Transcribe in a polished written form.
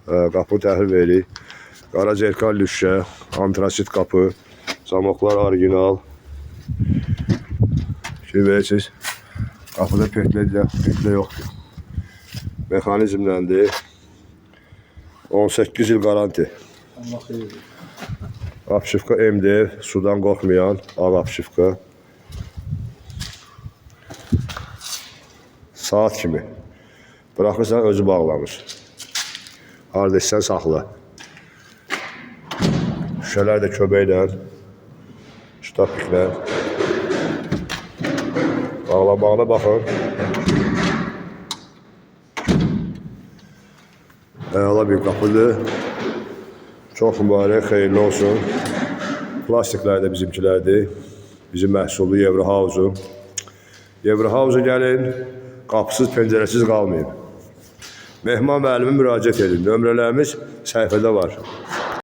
Qapı təhvil veririk. Qara zerkal lüşə, antrasit qapı, zamoklar orijinal. Verirsiniz. Qapıda petlə yoxdur. Mexanizmləndir. 18 il garanti. Allah xeyir. Apşifka MDF, sudan qorxmayan ağ apşifka. Saat kimi. Bırakırsan özü bağlanır. Harada istsən saxla. Şüşələr də köbəklə, ştapiklə. Bağlamağına baxın. Əla bir qapıdır. Çox mübarək, xeyirli olsun. Plastiklər də bizimkilərdir. Bizim məhsullu Eurohouse. Eurohouse gəlin, qapısız, pəncərəsiz qalmayın. Mehman müəllimə müraciət edin. Nömrələrimiz səhifədə var.